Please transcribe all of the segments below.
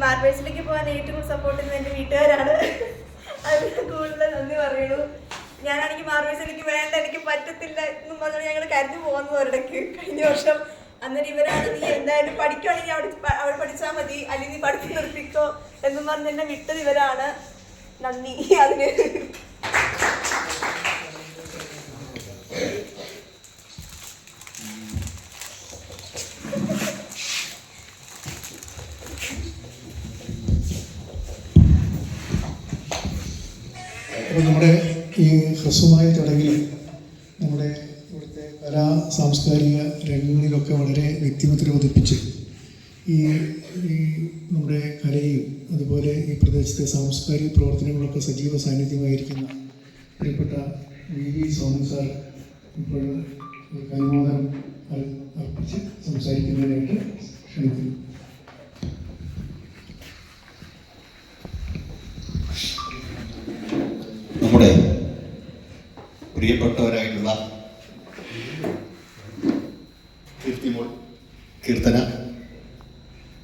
മാർബേഴ്സിലേക്ക് പോകാൻ ഏറ്റവും കൂടുതൽ സപ്പോർട്ട് ചെയ്യുന്നത് എൻ്റെ വീട്ടുകാരാണ്. അതിന് കൂടുതൽ നന്ദി പറയുള്ളൂ. ഞാനാണെങ്കിൽ മാർബേഴ്സിലേക്ക് വേണ്ട, എനിക്ക് പറ്റത്തില്ല എന്നും പറഞ്ഞാൽ ഞങ്ങൾ കരുതി പോകുന്നു ഒരിടയ്ക്ക് കഴിഞ്ഞ വർഷം. അന്നേരം ഇവരാണ് നീ എന്തായാലും പഠിക്കുകയാണെങ്കിൽ അവിടെ പഠിച്ചാൽ മതി, അല്ലെങ്കിൽ നീ പഠിച്ച് നിർത്തിക്കോ എന്നും പറഞ്ഞ് എന്നെ വിട്ടത് ഇവരാണ്. നന്ദി അതിന്. നമ്മുടെ ഈ ഹ്രസ്വമായ ചടങ്ങിൽ നമ്മുടെ ഇവിടുത്തെ കലാ സാംസ്കാരിക രംഗങ്ങളിലൊക്കെ വളരെ വ്യക്തിമുദ്ര പതിപ്പിച്ച് ഈ നമ്മുടെ കലയും അതുപോലെ ഈ പ്രദേശത്തെ സാംസ്കാരിക പ്രവർത്തനങ്ങളൊക്കെ സജീവ സാന്നിധ്യമായിരിക്കുന്ന പ്രിയപ്പെട്ട വി സോമൻ സാർ ഇപ്പോൾ കൈമോദം അർപ്പിച്ച് സംസാരിക്കുന്നതിനായിട്ട് ക്ഷണിക്കുന്നു. നമ്മുടെ പ്രിയപ്പെട്ടവരായിട്ടുള്ള കീർത്തന,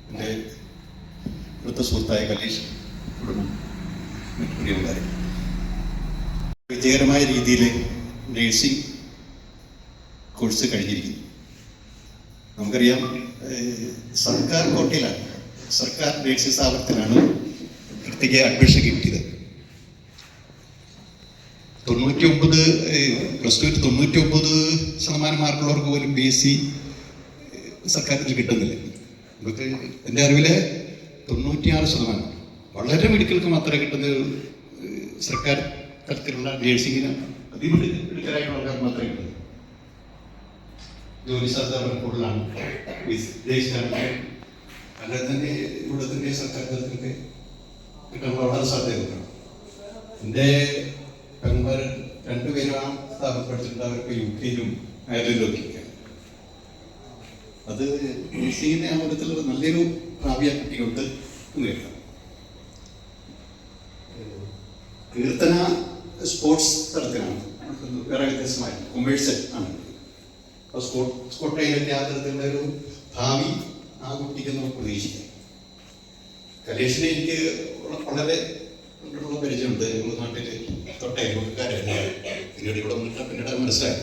എൻ്റെ അടുത്ത സുഹൃത്തായ കലീഷ്, കുടുംബം, പ്രിയമുള്ളവരെ, വിജയകരമായ രീതിയിൽ നേഴ്സിംഗ് കോഴ്സ് കഴിഞ്ഞിരിക്കുന്നു. നമുക്കറിയാം, സർക്കാർ കോട്ടയിലാണ്, സർക്കാർ നേഴ്സിംഗ് സ്ഥാപനത്തിലാണ് കൃത്യക്ക് അഡ്മിഷൻ കിട്ടിയത്. 99% മാർക്കുള്ളവർക്ക് പോലും BSc സർക്കാരിൽ കിട്ടുന്നില്ല. നമുക്ക് എൻ്റെ അറിവിൽ 96% വളരെ മെഡിക്കൽക്ക് മാത്രമേ കിട്ടുന്നത്. സർക്കാർ തരത്തിലുള്ള നേഴ്സിങ്ങിന് അതിമിടുക്കരായിട്ടുള്ള ആൾക്കാർ മാത്രമേ കിട്ടുന്നു. ജോലി സാധ്യത വളരെ കൂടുതലാണ്. അല്ലാതെ തന്നെ ഇവിടെ തന്നെ സർക്കാർ തലത്തിലൊക്കെ കിട്ടാനുള്ള വളരെ സാധ്യതയുണ്ട്. എൻ്റെ പെൺമാർ 2 പേരും ആ സ്ഥാപനം പഠിച്ചിട്ടുണ്ട്. അവർക്ക് UK-ലും അയർലൻഡിലും ഒക്കെ. അത് നേഴ്സിങ്ങിനെ ആ വിധത്തിലുള്ള നല്ലൊരു ഭാവിയ കുട്ടികൾക്ക് കേൾക്കാം. കീർത്തന സ്പോർട്സ് തലത്തിലാണ്, വേറെ വ്യത്യസ്തമായി കൊമേഴ്സ്യൽ ആണ്. അപ്പോൾ സ്പോർട്ട് അതിൻ്റെ ആ തരത്തിലുള്ള ഒരു ഭാവി ആ കുട്ടിക്ക് നമുക്ക് പ്രതീക്ഷിക്കാം. കലേഷിനെ എനിക്ക് വളരെ പരിചയമുണ്ട്. നമ്മുടെ നാട്ടിൽ തൊട്ടയൽക്കാരായിരുന്നു. പിന്നീട് ഇവിടെ വന്നിട്ട് പിന്നീട് മനസ്സിലായി.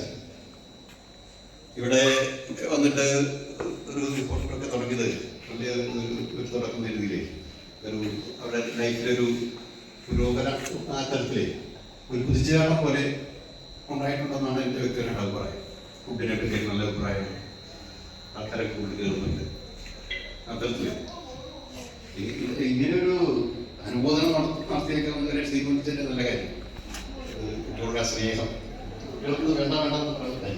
ഇവിടെ വന്നിട്ട് ഒരു റിപ്പോർട്ടറൊക്കെ തുടങ്ങിയത് വലിയ ഒരു തുടക്കം രീതിയിൽ ഒരു അവരുടെ ലൈഫിലൊരു പുരോഗമന ആ തരത്തിലെ ഒരു കുതിച്ചുചാട്ടം പോലെ ഉണ്ടായിട്ടുണ്ടെന്നാണ് എൻ്റെ വ്യക്തിപരമായ അഭിപ്രായം. ഫുഡിനെ പറ്റി നല്ല അഭിപ്രായം, ആൾക്കാരൊക്കെ കൂടുതൽ കയറുന്നുണ്ട് ആ തരത്തിൽ. ഇങ്ങനെയൊരു അനുമോദനം നടത്തിയേക്കാൻ തീരുമാനിച്ചതിൻ്റെ നല്ല കാര്യം. കുട്ടികളുടെ സ്നേഹം, കുട്ടികൾക്ക് വേണ്ട വേണ്ടെന്ന് പറയുന്നത്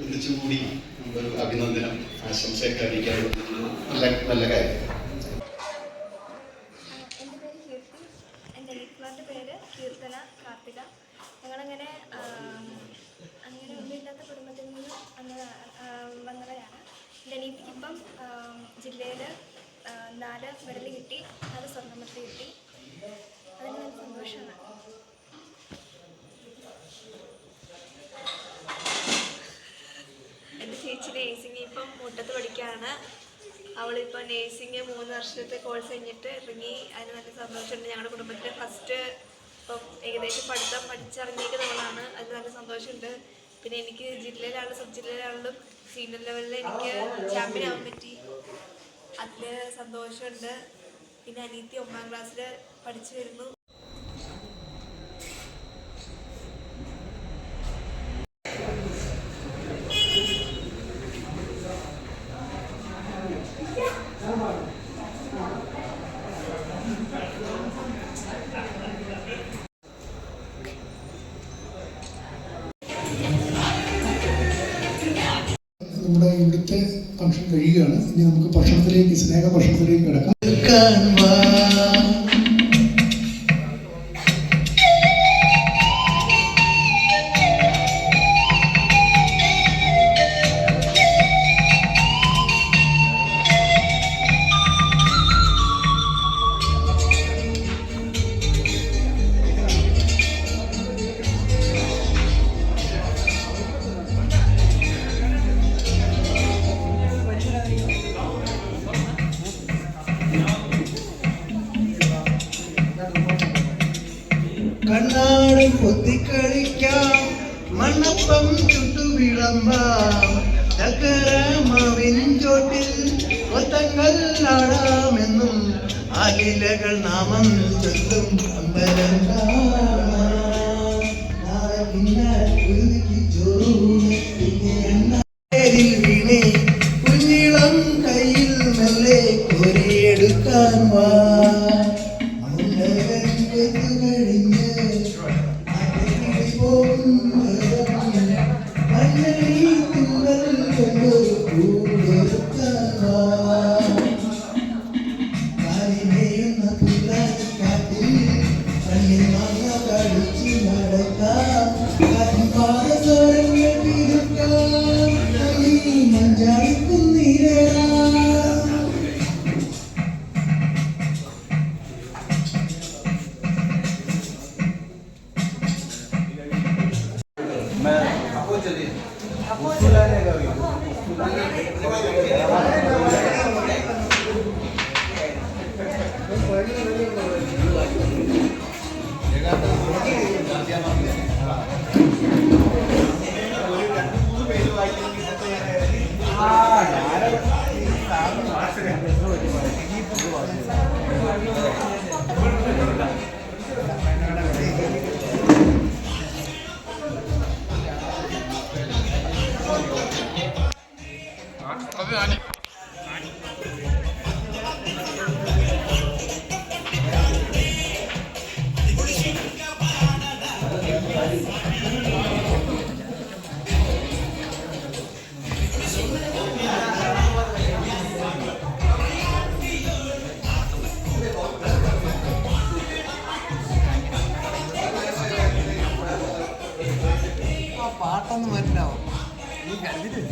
ഒന്നിച്ചുകൂടി നമ്മളൊരു അഭിനന്ദനം, ആശംസയൊക്കെ അറിയിക്കാറുള്ളത് നല്ല കാര്യം. എൻ്റെ പേര് കീർത്തി, എൻ്റെ വീട്ടുകാരുടെ പേര് കീർത്തന കാർത്തിക. ഞങ്ങളങ്ങനെ അങ്ങനെ ഒന്നുമില്ലാത്ത കുടുംബത്തിൽ നിന്ന് വന്നവരാണ്. എൻ്റെ അനിയത്തിക്ക് ഇപ്പം ജില്ലയിൽ 4 മെഡൽ കിട്ടി, 4 സ്വർണ്ണ മെഡൽ കിട്ടി. അതിന് നല്ല സന്തോഷമാണ്. എൻ്റെ ചേച്ചി നേഴ്സിംഗ് ഇപ്പം മുട്ടത്ത് പഠിക്കുകയാണ്. അവളിപ്പോൾ നേഴ്സിംഗ് 3 വർഷത്തെ കോഴ്സ് കഴിഞ്ഞിട്ട് ഇറങ്ങി. അതിന് നല്ല സന്തോഷമുണ്ട്. ഞങ്ങളുടെ കുടുംബത്തിലെ ഫസ്റ്റ് ഇപ്പം ഏകദേശം പഠിത്തം പഠിച്ചിറങ്ങിയിരിക്കുന്നവളാണ്. അതിന് നല്ല സന്തോഷമുണ്ട്. പിന്നെ എനിക്ക് ജില്ലയിലാണെങ്കിലും സബ് ജില്ലയിലാണെങ്കിലും സീനിയർ ലെവലിൽ എനിക്ക് ചാമ്പ്യൻ ആവാൻ പറ്റി. അതിൽ സന്തോഷമുണ്ട്. പിന്നെ അനിയത്തി 9ാം ക്ലാസ്സിൽ പഠിച്ചു വരുന്നു. നമ്മുടെ ഇവിടുത്തെ ഫംഗ്ഷൻ കഴിയുകയാണ്. ഇനി നമുക്ക് ഭക്ഷണത്തിലേക്ക്, സ്നേഹ ഭക്ഷണത്തിലേക്ക് കിടക്കാം. പൊത്തിക്കളിക്കാം, മണ്ണപ്പം ചുട്ടു വിളമ്പാം, ചക്കരമാവിൻ ചോട്ടിൽ കൊത്തങ്ങൾ ആടാമെന്നും ആലിലകൾ നാമം ചൊല്ലും അമ്പലം വീണേ കുഞ്ഞിളം കയ്യിൽ മെല്ലെ കോരിയെടുക്കാൻ വാ. പാട്ടൊന്നും മനസ്സിലാവും നീ കരുതിട്ട്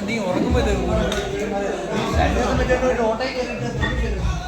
നീ ഉറങ്ങുമ്പോ ഓട്ടയിൽ കയറിയിട്ട്